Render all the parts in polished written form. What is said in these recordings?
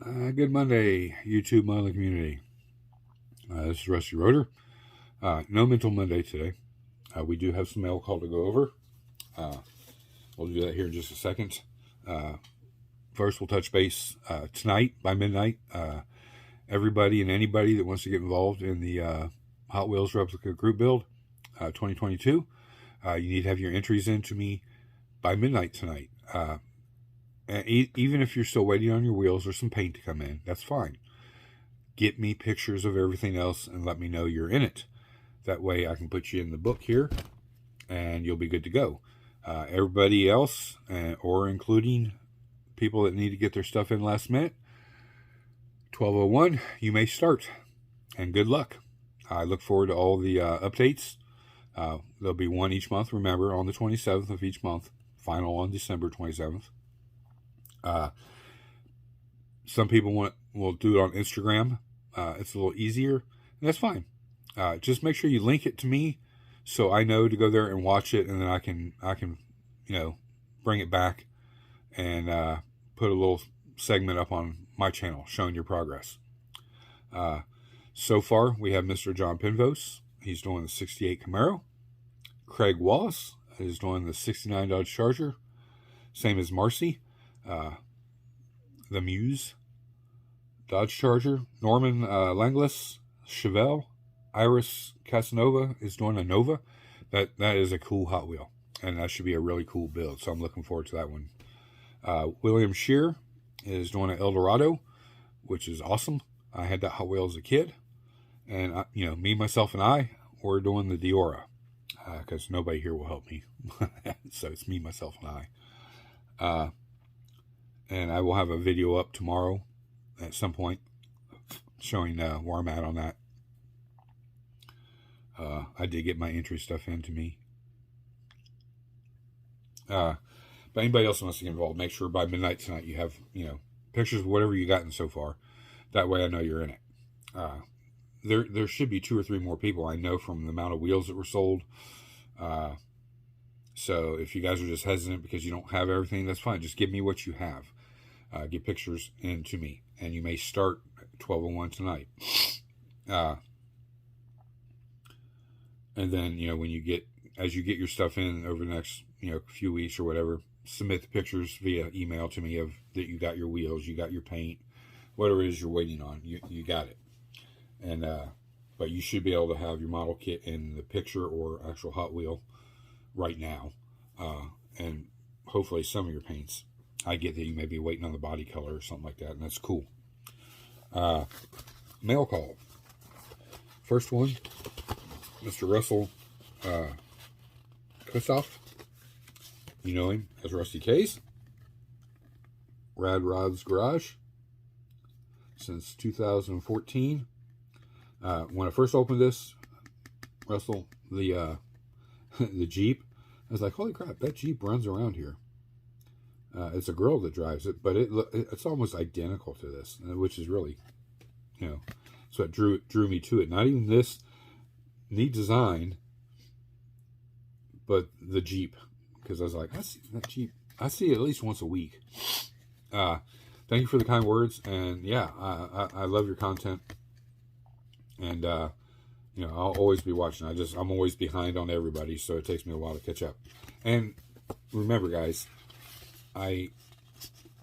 Good Monday, YouTube Monthly Community. This is Rusty Rotor. No Mental Monday today. We do have some mail call to go over. We'll do that here in just a second. First, we'll touch base tonight by midnight. Everybody and anybody that wants to get involved in the Hot Wheels Replica Group Build 2022, you need to have your entries in to me by midnight tonight. And even if you're still waiting on your wheels or some paint to come in, that's fine. Get me pictures of everything else and let me know you're in it. That way I can put you in the book here and you'll be good to go. Everybody else, or including people that need to get their stuff in last minute, 12:01, you may start. And good luck. I look forward to all the updates. There'll be one each month, remember, on the 27th of each month. Final on December 27th. Some people will do it on Instagram. It's a little easier, and that's fine. Just make sure you link it to me so I know to go there and watch it, and then I can bring it back and put a little segment up on my channel showing your progress. So far, we have Mr. John Pinvos. He's doing the 68 Camaro. Craig Wallace is doing the 69 Dodge Charger. Same as Marcy. The Muse Dodge Charger. Norman Langlis Chevelle. Iris Casanova is doing a Nova. That is a cool Hot Wheel, and that should be a really cool build, so I'm looking forward to that one. William Shear is doing an Eldorado, which is awesome. I had that Hot Wheel as a kid, and me, myself, and I were doing the Diora, because nobody here will help me. So it's me, myself, and I. And I will have a video up tomorrow at some point showing where I'm at on that. I did get my entry stuff into me. But anybody else wants to get involved, make sure by midnight tonight you have, pictures of whatever you gotten so far. That way I know you're in it. There should be 2 or 3 more people I know from the amount of wheels that were sold. So if you guys are just hesitant because you don't have everything, that's fine. Just give me what you have. Get pictures in to me. And you may start at 12:01 tonight. And then, as you get your stuff in over the next, few weeks or whatever, submit the pictures via email to me of that you got your wheels, you got your paint, whatever it is you're waiting on, you got it. And, but you should be able to have your model kit in the picture or actual Hot Wheel right now. And hopefully some of your paints. I get that you may be waiting on the body color or something like that, and that's cool. Mail call. First one, Mr. Russell Kusoff. You know him as Rusty K's. Rad Rod's Garage. Since 2014. When I first opened this, Russell, the Jeep, I was like, holy crap, that Jeep runs around here. It's a girl that drives it, but it's almost identical to this, which is really, so it drew me to it. Not even this neat design, but the Jeep, because I was like, I see that Jeep. I see it at least once a week. Thank you for the kind words, and yeah, I love your content, and I'll always be watching. I'm always behind on everybody, so it takes me a while to catch up. And remember, guys, I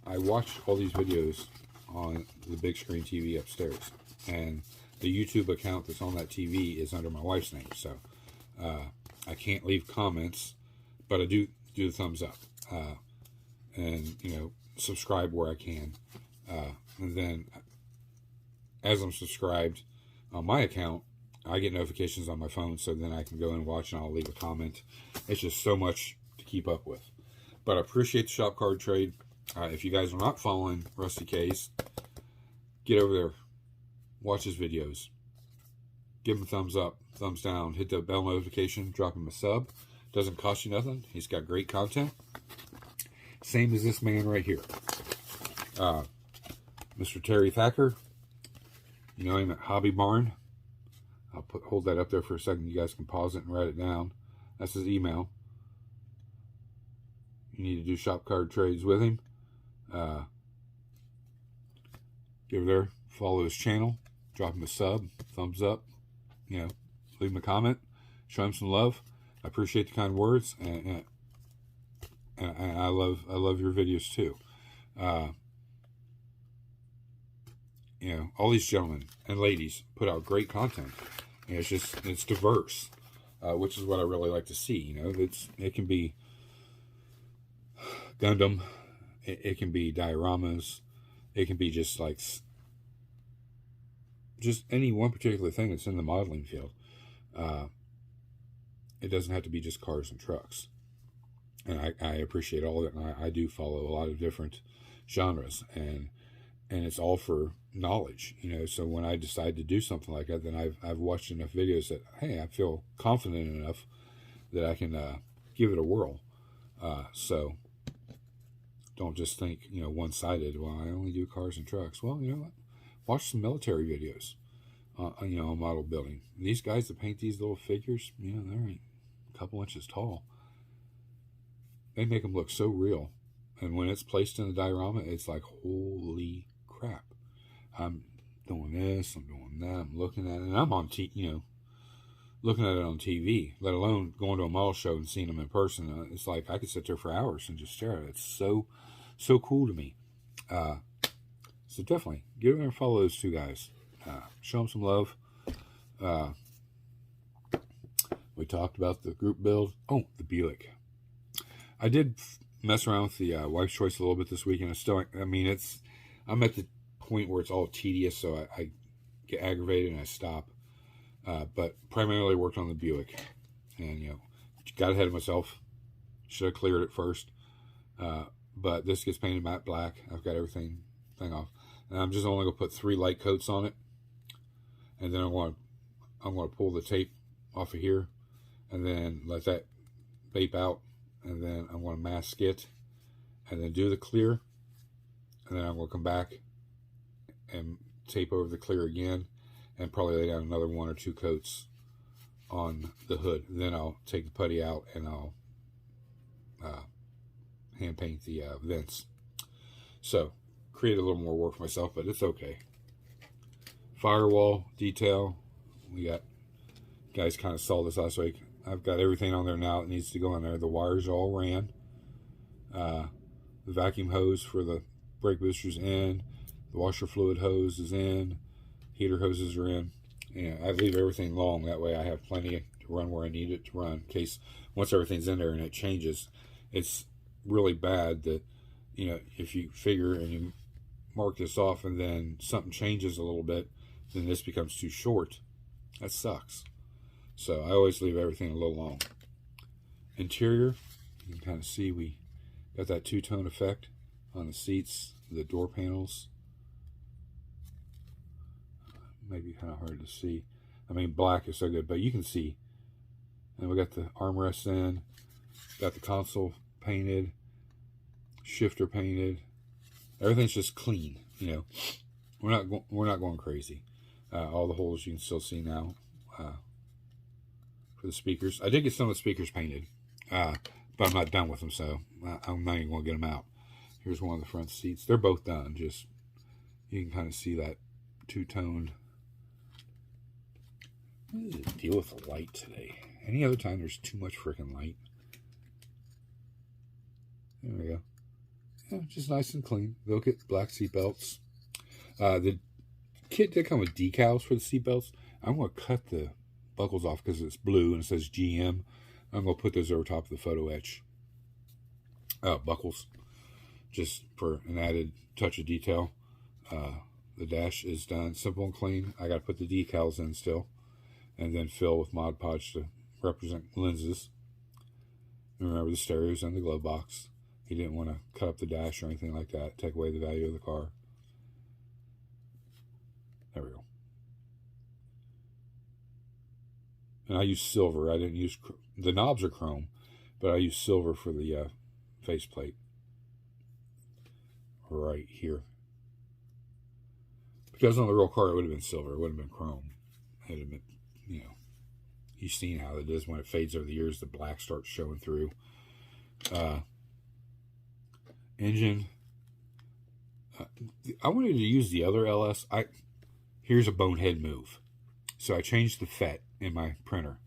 watch all these videos on the big screen TV upstairs, and the YouTube account that's on that TV is under my wife's name, so I can't leave comments, but I do the thumbs up, and subscribe where I can, and then as I'm subscribed on my account, I get notifications on my phone, so then I can go and watch, and I'll leave a comment. It's just so much to keep up with. But I appreciate the shop card trade. If you guys are not following Rusty K's, get over there, watch his videos, give him a thumbs up, thumbs down, hit the bell notification, drop him a sub. Doesn't cost you nothing. He's got great content. Same as this man right here, Mr. Terry Thacker. You know him at Hobby Barn. I'll hold that up there for a second. You guys can pause it and write it down. That's his email. You need to do shop card trades with him. get over there, follow his channel, drop him a sub, thumbs up, you know, leave him a comment, show him some love. I appreciate the kind words, and I love your videos too. You know, all these gentlemen and ladies put out great content, and it's diverse, which is what I really like to see. You know, it can be Gundam, it can be dioramas, it can be just like just any one particular thing that's in the modeling field. It doesn't have to be just cars and trucks. And I appreciate all of it, and I do follow a lot of different genres, and it's all for knowledge, you know. So when I decide to do something like that, then I've watched enough videos that, hey, I feel confident enough that I can give it a whirl. So don't just think, you know, one-sided. Well, I only do cars and trucks. Well, you know what? Watch some military videos, you know, on model building. These guys that paint these little figures, you know, they're a couple inches tall. They make them look so real. And when it's placed in the diorama, it's like, holy crap. I'm doing this, I'm doing that, I'm looking at it. And I'm on, you know, looking at it on TV, let alone going to a model show and seeing them in person. It's like I could sit there for hours and just stare at it. It's so cool to me. So definitely get over there and follow those two guys. Show them some love. We talked about the group build. Oh, the Buick. I did mess around with the wife's choice a little bit this weekend. I'm at the point where it's all tedious, so I get aggravated and I stop. But primarily worked on the Buick, and you know, got ahead of myself. Should have cleared it first. But this gets painted matte black. I've got everything off, and I'm just only gonna put 3 light coats on it, and then I'm gonna pull the tape off of here, and then let that vape out. And then I'm going to mask it, and then do the clear, and then I'm going to come back and tape over the clear again, and probably lay down another 1 or 2 coats on the hood. Then I'll take the putty out, and I'll hand paint the vents. So create a little more work for myself, but it's okay. Firewall Detail, we got, guys kind of saw this last week. I've got everything on there now that needs to go on there. The wires all ran. The vacuum hose for the brake boosters in. The washer fluid hose is in. Heater hoses are in. And I leave everything long. That way I have plenty to run where I need it to run. In case once everything's in there and it changes, it's really bad that, you know, if you figure and you mark this off and then something changes a little bit, then this becomes too short. That sucks. So I always leave everything a little long. Interior, you can kind of see we got that two-tone effect on the seats, the door panels. Maybe kind of hard to see. I mean, black is so good, but you can see. And we got the armrests in, got the console painted, shifter painted. Everything's just clean, you know. We're not going crazy. All the holes you can still see now. For the speakers, I did get some of the speakers painted, but I'm not done with them, so I'm not even going to get them out. Here's one of the front seats. They're both done. Just you can kind of see that two-toned. What is the deal with the light today? Any other time there's too much freaking light. There we go. Yeah, just nice and clean. They'll get black seat belts. The kit did come with decals for the seat belts. I'm going to cut the buckles off because it's blue and it says GM. I'm going to put those over top of the photo etch buckles just for an added touch of detail. The dash is done simple and clean. I got to put the decals in still and then fill with Mod Podge to represent lenses. And remember the stereos and the glove box. He didn't want to cut up the dash or anything like that, take away the value of the car. There we go. And I use silver. I didn't use, the knobs are chrome, but I use silver for the faceplate. Right here. Because on the real car, it would have been silver. It wouldn't have been chrome. It would have been, you know, you've seen how it is when it fades over the years, the black starts showing through. Engine, I wanted to use the other LS. Here's a bonehead move. So I changed the FET in my printer.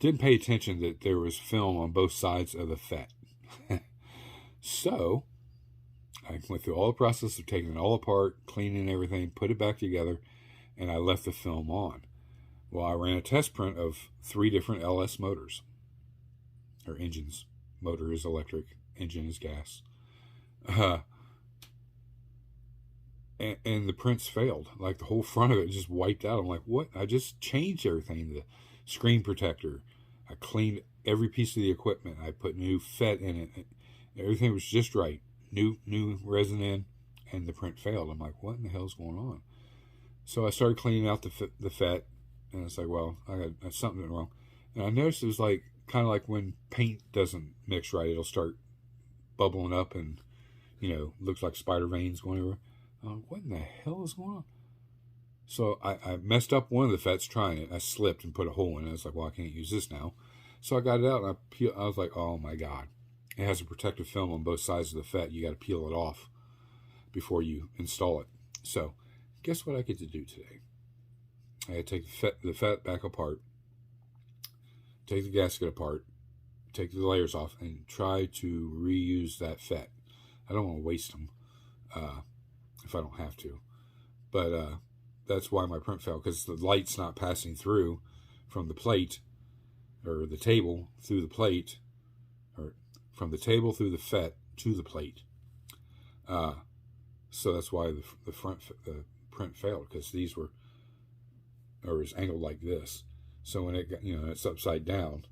Didn't pay attention that there was film on both sides of the FET. So I went through all the process of taking it all apart, cleaning everything, put it back together, and I left the film on. Well, I ran a test print of 3 different LS motors, or engines. Motor is electric, engine is gas. And the prints failed. Like the whole front of it just wiped out. I'm like, what? I just changed everything. The screen protector. I cleaned every piece of the equipment. I put new FET in it. Everything was just right. New resin in, and the print failed. I'm like, what in the hell's going on? So I started cleaning out the FET, and it's like, well, I got something wrong. And I noticed it was like kind of like when paint doesn't mix right, it'll start bubbling up, and looks like spider veins going over. What in the hell is going on? So I messed up one of the FETs trying it. I slipped and put a hole in it. I was like, well, I can't use this now. So I got it out, and I was like, oh my God. It has a protective film on both sides of the FET. You got to peel it off before you install it. So guess what I get to do today? I had to take the FET back apart, take the gasket apart, take the layers off, and try to reuse that FET. I don't want to waste them if I don't have to. But that's why my print failed, because the light's not passing through from the plate, or the table through the plate, or from the table through the FET to the plate. So that's why the print failed, because these were, or is angled like this. So when it got, it's upside down.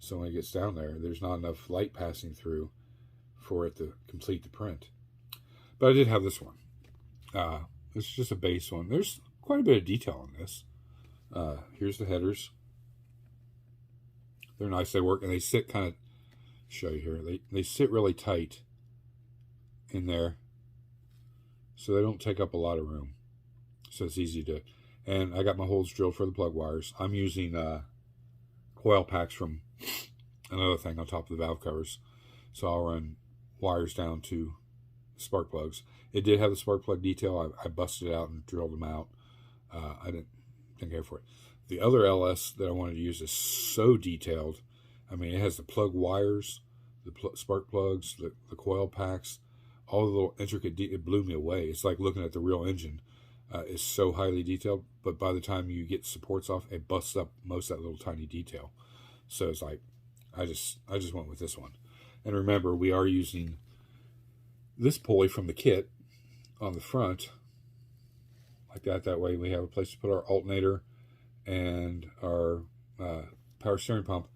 So when it gets down there, there's not enough light passing through for it to complete the print. But I did have this one. It's just a base one. There's quite a bit of detail on this. Here's the headers. They're nice. They work, and they sit kind of, show you here. They sit really tight in there, so they don't take up a lot of room. So it's easy to. And I got my holes drilled for the plug wires. I'm using coil packs from another thing on top of the valve covers. So I'll run wires down to spark plugs. It did have the spark plug detail. I busted it out and drilled them out. I didn't care for it. The other LS that I wanted to use is so detailed. I mean, it has the plug wires, the spark plugs, the coil packs, all the little intricate it blew me away. It's like looking at the real engine. It's so highly detailed, but by the time you get supports off, it busts up most of that little tiny detail. So it's like, I just went with this one. And remember, we are using this pulley from the kit on the front, like that. That way we have a place to put our alternator and our power steering pump.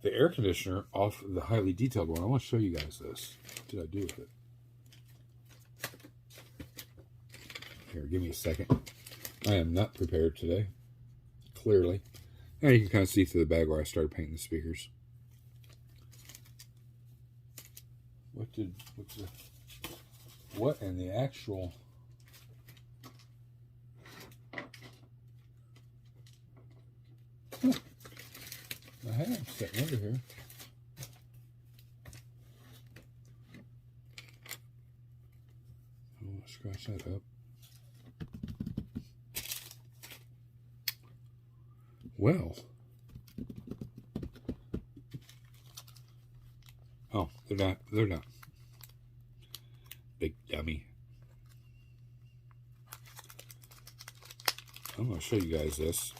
The air conditioner off the highly detailed one, I want to show you guys this. What did I do with it? Here, give me a second. I am not prepared today, clearly. Now you can kind of see through the bag where I started painting the speakers. What in the actual... I have sitting over here. I'm going to scratch that up. Well. Oh, they're not. Big dummy. I'm going to show you guys this.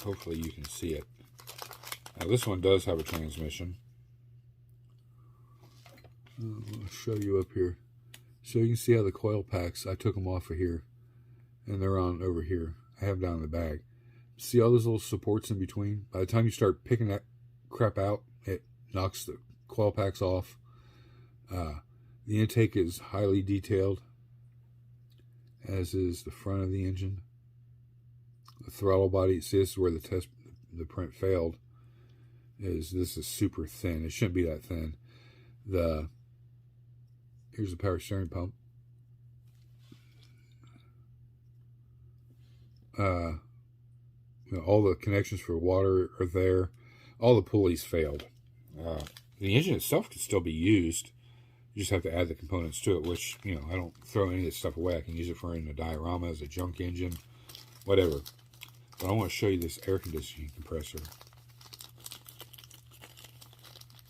Hopefully you can see it. Now this one does have a transmission. I'll show you up here. So you can see how the coil packs, I took them off of here. And they're on over here. I have them down in the bag. See all those little supports in between? By the time you start picking that crap out, it knocks the coil packs off. The intake is highly detailed, as is the front of the engine. The throttle body, see, this is where the print failed. This is super thin. It shouldn't be that thin. Here's the power steering pump. All the connections for water are there. All the pulleys failed. The engine itself could still be used. You just have to add the components to it, which, you know, I don't throw any of this stuff away. I can use it for in a diorama, as a junk engine, whatever. But I want to show you this air conditioning compressor.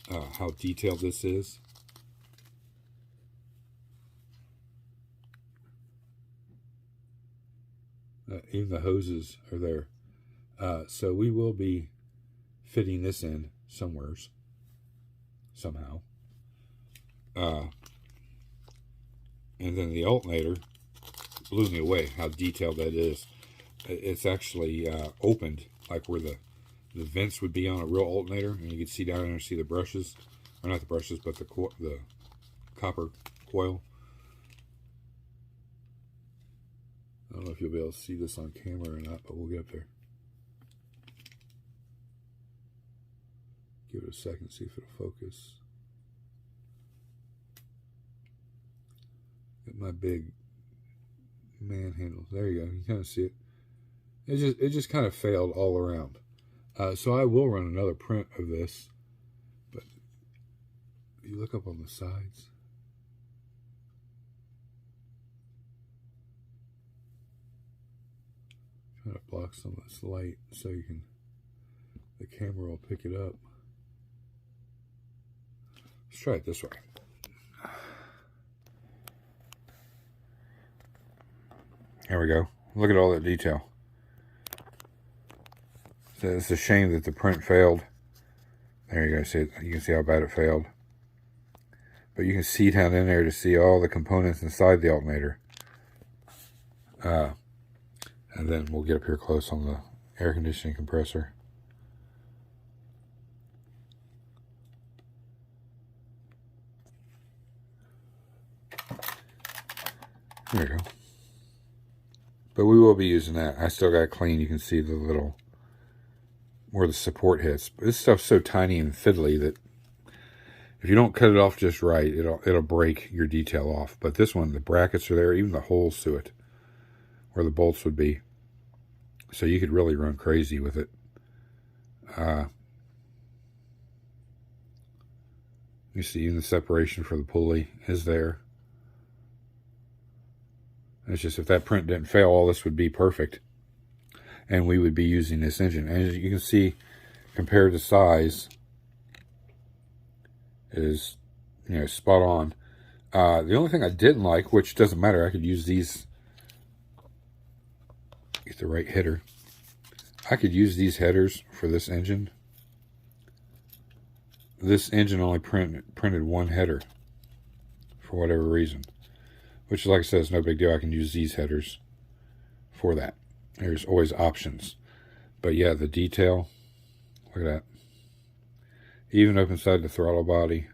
How detailed this is. Even the hoses are there. So we will be fitting this in somewheres, somehow. And then the alternator blew me away, how detailed that is. It's actually opened, like where the vents would be on a real alternator, and you can see down there, see the brushes, or not the brushes, but the copper coil. I don't know if you'll be able to see this on camera or not, but we'll get up there. Give it a second, see if it'll focus. Get my big manhandle. There you go. You kind of see it. It just kind of failed all around. So I will run another print of this, but if you look up on the sides, trying to block some of this light so you can, the camera will pick it up. Let's try it this way. There we go. Look at all that detail. So it's a shame that the print failed. There you go. See it. You can see how bad it failed. But you can see down in there to see all the components inside the alternator. And then we'll get up here close on the air conditioning compressor. There you go. But we will be using that. I still got it clean. You can see the little, where the support hits. But this stuff's so tiny and fiddly that if you don't cut it off just right, it'll break your detail off. But this one, the brackets are there, even the holes to it, where the bolts would be. So you could really run crazy with it. You see even the separation for the pulley is there. It's just if that print didn't fail, all this would be perfect. And we would be using this engine. And as you can see, compared to size, it is, you know, spot on. The only thing I didn't like, which doesn't matter, I could use these, get the right header. I could use these headers for this engine. This engine only printed one header for whatever reason. Which, like I said, is no big deal. I can use these headers for that. There's always options. But yeah, the detail, look at that. Even up inside the throttle body,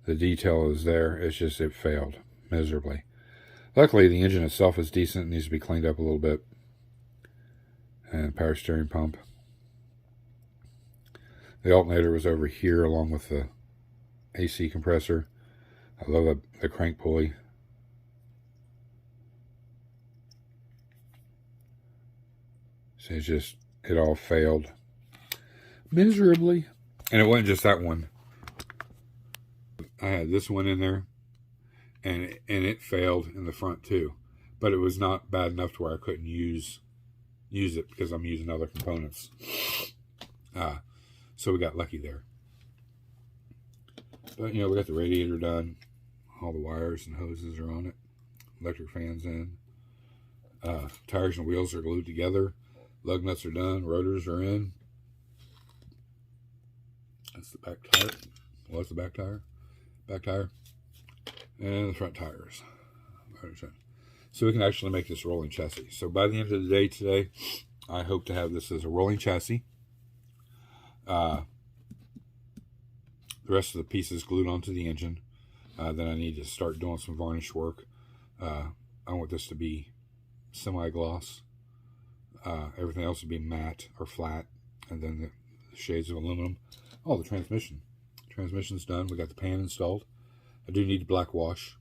the detail is there. It's just, it failed miserably. Luckily, the engine itself is decent. It needs to be cleaned up a little bit. And power steering pump. The alternator was over here along with the AC compressor. I love the crank pulley. So it's just, it all failed miserably. And it wasn't just that one. I had this one in there, and it failed in the front too. But it was not bad enough to where I couldn't use it because I'm using other components. So we got lucky there. But, you know, we got the radiator done. All the wires and hoses are on it. Electric fans in. Tires and wheels are glued together. Lug nuts are done. Rotors are in. That's the back tire. Well, that's the back tire. Back tire. And the front tires. So we can actually make this rolling chassis. So by the end of the day today, I hope to have this as a rolling chassis. The rest of the pieces glued onto the engine. Then I need to start doing some varnish work. I want this to be semi-gloss. Everything else would be matte or flat. And then the shades of aluminum. Oh, the transmission. Transmission's done. We got the pan installed. I do need black wash.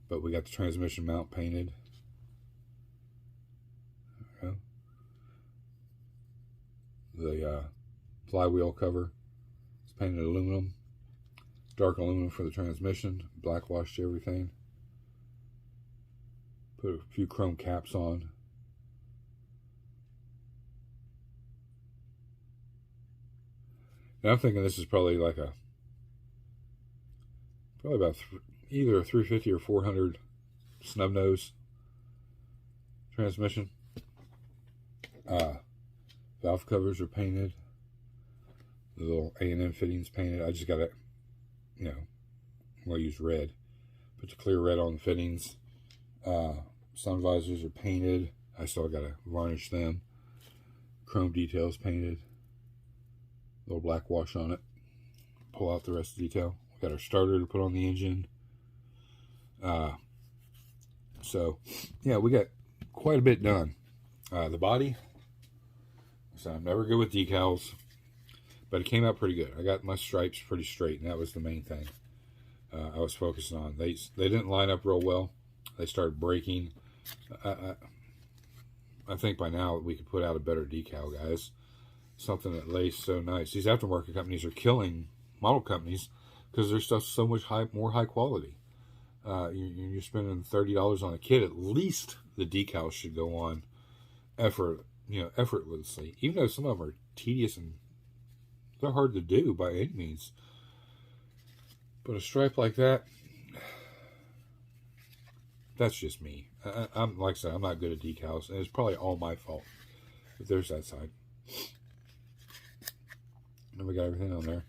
But we got the transmission mount painted. There we go. The flywheel cover is painted aluminum. Dark aluminum for the transmission. Black washed everything. Put a few chrome caps on. And I'm thinking this is probably like probably about either a 350 or 400 snub nose transmission. Valve covers are painted. The little A&M fittings painted. I just got to, I'm going to use red. Put the clear red on the fittings. Sun visors are painted. I still got to varnish them. Chrome details painted. Little black wash on it. Pull out the rest of the detail. We got our starter to put on the engine. So, yeah, we got quite a bit done. The body, so I'm never good with decals, but it came out pretty good. I got my stripes pretty straight, and that was the main thing I was focusing on. They didn't line up real well. They started breaking. I think by now we could put out a better decal, guys. Something that lays so nice. These aftermarket companies are killing model companies because their stuff's so much more high quality. You're spending $30 on a kit. At least the decals should go on effortlessly. Even though some of them are tedious and they're hard to do by any means. But a stripe like that, that's just me. I'm like I said, I'm not good at decals, and it's probably all my fault. But there's that side. And we got everything on there.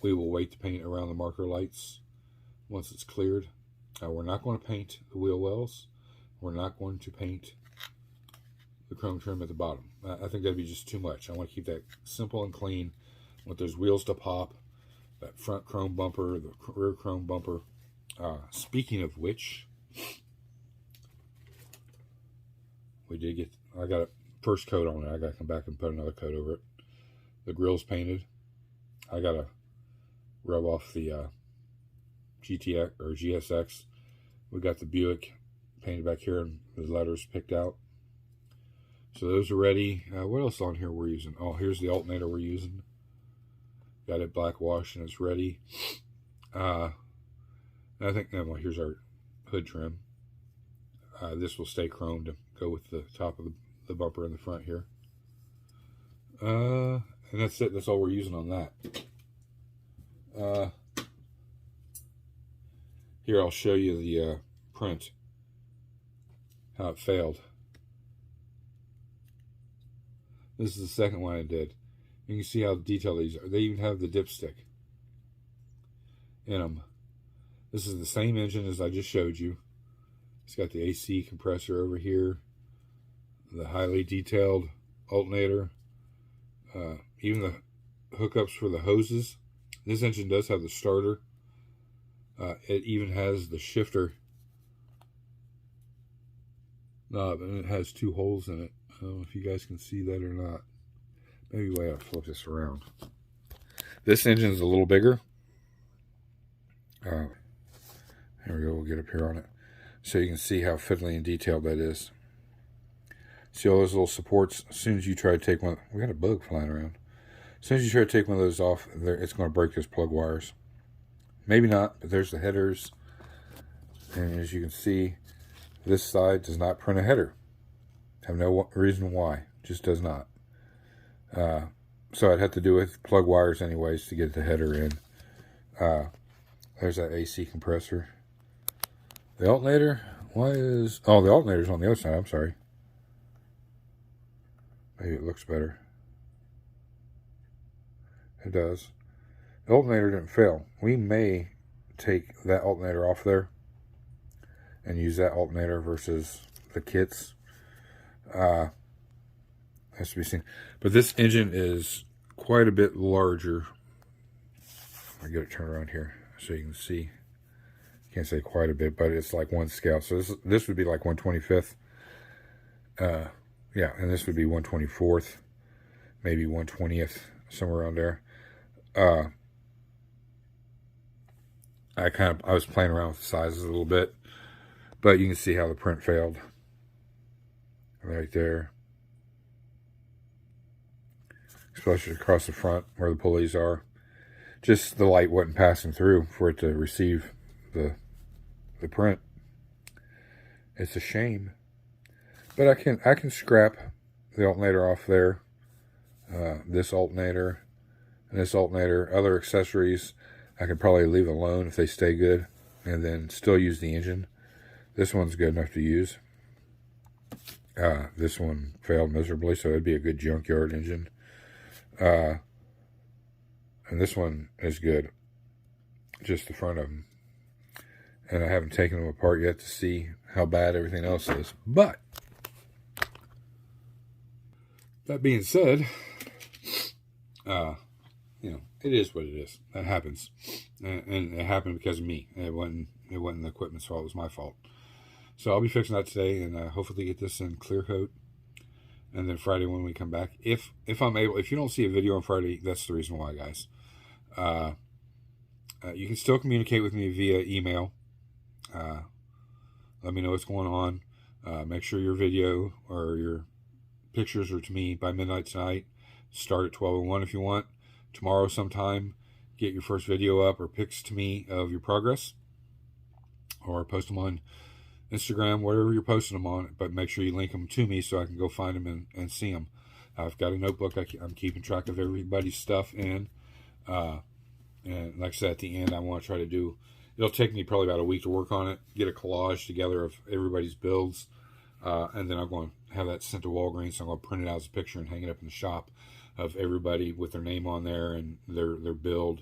We will wait to paint around the marker lights once it's cleared. We're not going to paint the wheel wells. We're not going to paint the chrome trim at the bottom. I think that'd be just too much. I want to keep that simple and clean. I want those wheels to pop. That front chrome bumper, the rear chrome bumper. Speaking of which, I got a first coat on it. I got to come back and put another coat over it. The grill's painted. I got to rub off the GTX or GSX. We got the Buick painted back here and the letters picked out. So those are ready. What else on here we're using? Oh, here's the alternator we're using. Got it black washed and it's ready. I think, well, here's our hood trim. This will stay chrome to go with the top of the bumper in the front here. And that's it. That's all we're using on that. Here, I'll show you the print. How it failed. This is the second one I did. You can see how detailed these are. They even have the dipstick in them. This is the same engine as I just showed you. It's got the AC compressor over here. The highly detailed alternator. Even the hookups for the hoses. This engine does have the starter. It even has the shifter knob, and it has 2 holes in it. I don't know if you guys can see that or not. Maybe we ought to flip this around. This engine is a little bigger. There we go. We'll get up here on it. So you can see how fiddly and detailed that is. See all those little supports? As soon as you try to take one, we got a bug flying around. As soon as you try to take one of those off, it's going to break those plug wires. Maybe not, but there's the headers. And as you can see, this side does not print a header. I have no reason why. Just does not. So I'd have to do with plug wires anyways to get the header in. There's that AC compressor. The alternator, the alternator's on the other side, I'm sorry. Maybe it looks better. It does. The alternator didn't fail. We may take that alternator off there and use that alternator versus the kits. Has to be seen. But this engine is quite a bit larger. I get it turned around here so you can see. Can't say quite a bit, but it's like 1 scale. So this would be like 1/25. Yeah, and this would be 1/24, maybe 1/20, somewhere around there. I was playing around with the sizes a little bit, but you can see how the print failed right there, especially across the front where the pulleys are. Just the light wasn't passing through for it to receive the print. It's a shame. But I can scrap the alternator off there. This alternator and this alternator. Other accessories I could probably leave alone if they stay good, and then still use the engine. This one's good enough to use. This one failed miserably, so it'd be a good junkyard engine. And this one is good. Just the front of them. And I haven't taken them apart yet to see how bad everything else is. But, that being said, it is what it is. That happens. And it happened because of me. It wasn't the equipment's fault. It was my fault. So I'll be fixing that today, and hopefully get this in clear coat. And then Friday when we come back, if I'm able, if you don't see a video on Friday, that's the reason why, guys. You can still communicate with me via email. Let me know what's going on. Make sure your video or your pictures are to me by midnight tonight. Start at 12:01 if you want. Tomorrow sometime, get your first video up or pics to me of your progress. Or post them on Instagram, whatever you're posting them on. But make sure you link them to me so I can go find them and see them. I've got a notebook. I'm keeping track of everybody's stuff in. And like I said, at the end, I want to try to do... It'll take me probably about a week to work on it. Get a collage together of everybody's builds. And then I'm going to have that sent to Walgreens. So I'm going to print it out as a picture and hang it up in the shop of everybody with their name on there and their build.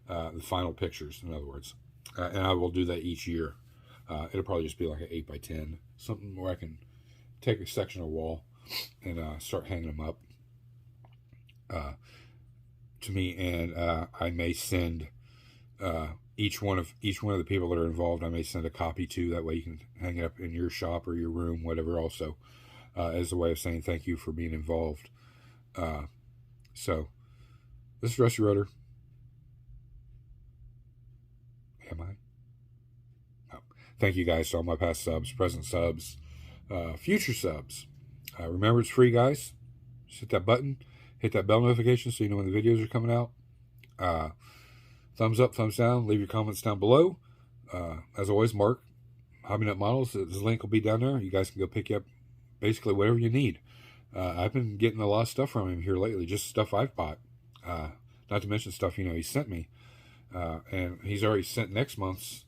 The final pictures, in other words. And I will do that each year. It'll probably just be like an 8x10. Something where I can take a section of wall and start hanging them up to me. And I may send each one of the people that are involved, I may send a copy to. That way you can hang it up in your shop or your room, whatever, also, as a way of saying thank you for being involved. So, this is Rusty Rotor. Am I? No. Thank you guys to all my past subs, present subs, future subs. Remember, it's free, guys. Just hit that button. Hit that bell notification so you know when the videos are coming out. Thumbs up, thumbs down. Leave your comments down below. As always, Mark, Hobby Nut Models. The link will be down there. You guys can go pick up basically whatever you need. I've been getting a lot of stuff from him here lately. Just stuff I've bought. Not to mention stuff, he sent me. And he's already sent next month's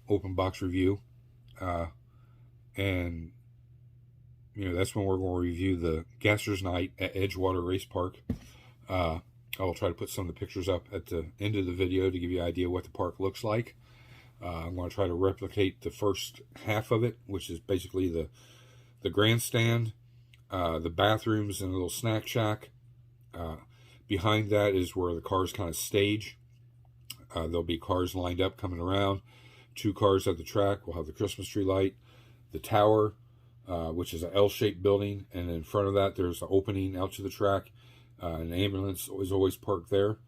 open box review. And, that's when we're going to review the Gasser's Night at Edgewater Race Park. I will try to put some of the pictures up at the end of the video to give you an idea what the park looks like. I'm going to try to replicate the first half of it, which is basically the grandstand, the bathrooms, and a little snack shack. Behind that is where the cars kind of stage. There'll be cars lined up coming around. 2 cars at the track. We'll have the Christmas tree light. The tower, which is an L-shaped building. And in front of that, there's an opening out to the track. An ambulance is always parked there.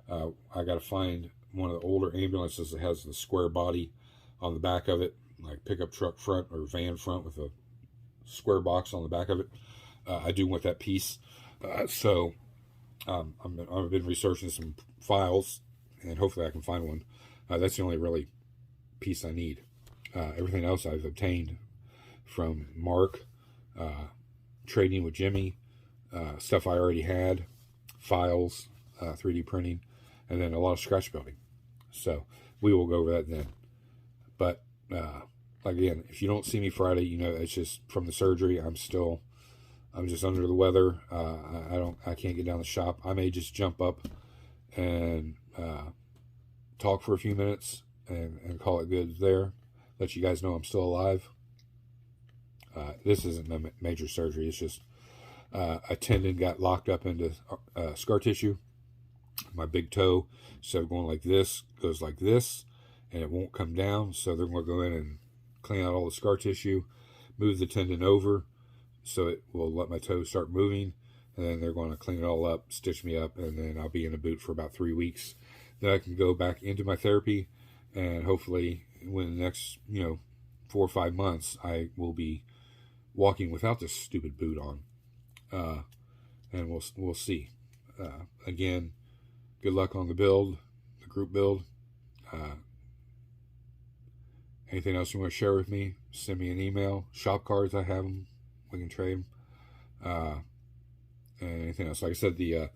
I got to find one of the older ambulances that has the square body on the back of it, like pickup truck front or van front with a square box on the back of it. I do want that piece. So I've been researching some files, and hopefully I can find one. That's the only really piece I need. Everything else I've obtained from Mark, trading with Jimmy, stuff I already had, files, 3D printing, and then a lot of scratch building. So we will go over that then. But again, if you don't see me Friday, it's just from the surgery. I'm just under the weather. I can't get down the shop. I may just jump up and talk for a few minutes and call it good there. Let you guys know I'm still alive. This isn't a major surgery. It's just a tendon got locked up into scar tissue. My big toe, instead of going like this, goes like this, and it won't come down. So they're going to go in and clean out all the scar tissue, move the tendon over, so it will let my toe start moving, and then they're going to clean it all up, stitch me up, and then I'll be in a boot for about 3 weeks. Then I can go back into my therapy, and hopefully within the next 4 or 5 months, I will be walking without this stupid boot on. And we'll see. Again, good luck on the build, the group build. Anything else you want to share with me, send me an email. Shop cards, I have them. We can trade them. And anything else. Like I said, the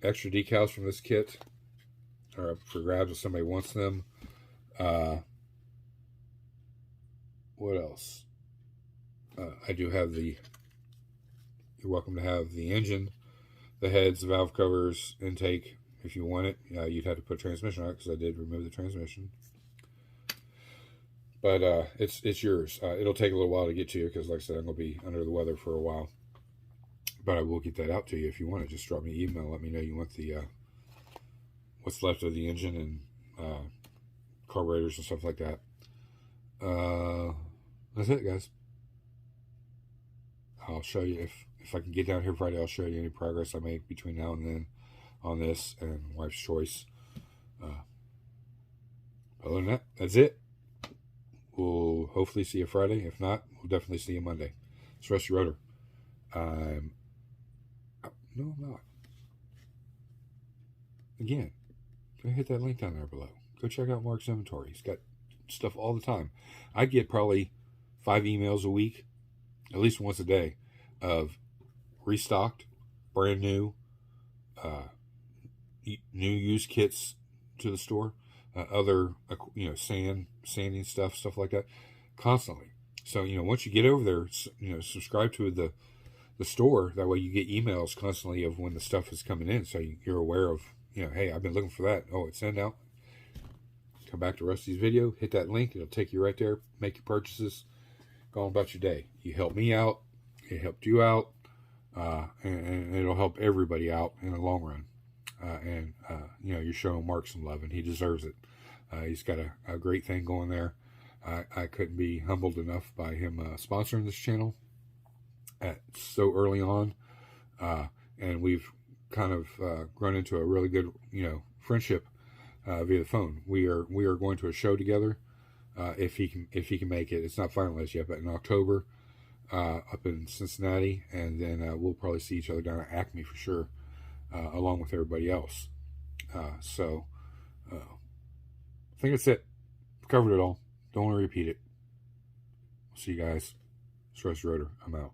extra decals from this kit are up for grabs if somebody wants them. What else? I do have you're welcome to have the engine, the heads, the valve covers, intake if you want it. You'd have to put transmission on it because I did remove the transmission. But it's yours. It'll take a little while to get to you because, like I said, I'm going to be under the weather for a while. But I will get that out to you if you want it. Just drop me an email. Let me know you want the what's left of the engine and carburetors and stuff like that. That's it, guys. I'll show you if I can get down here Friday. I'll show you any progress I make between now and then on this and wife's choice. Other than that, that's it. We'll hopefully see you Friday. If not, we'll definitely see you Monday. It's Rusty Rotor. No, I'm not. Again, go hit that link down there below. Go check out Mark's inventory. He's got stuff all the time. I get probably 5 emails a week, at least once a day, of restocked, brand new, new used kits to the store, other sanding stuff like that, constantly. So once you get over there, subscribe to the store. That way you get emails constantly of when the stuff is coming in, so you're aware of, hey, I've been looking for that. Oh, it's sent out. Come back to Rusty's video, hit that link. It'll take you right there. Make your purchases. Go on about your day. You helped me out. It helped you out. And it'll help everybody out in the long run. You're showing Mark some love, and he deserves it. He's got a great thing going there. I couldn't be humbled enough by him sponsoring this channel so early on, and we've kind of grown into a really good friendship via the phone. We are going to a show together if he can make it. It's not finalized yet, but in October up in Cincinnati, and then we'll probably see each other down at Acme for sure, along with everybody else. So I think that's it. Covered it all. Don't want to repeat it. See you guys. It's Rusty Rotor. I'm out.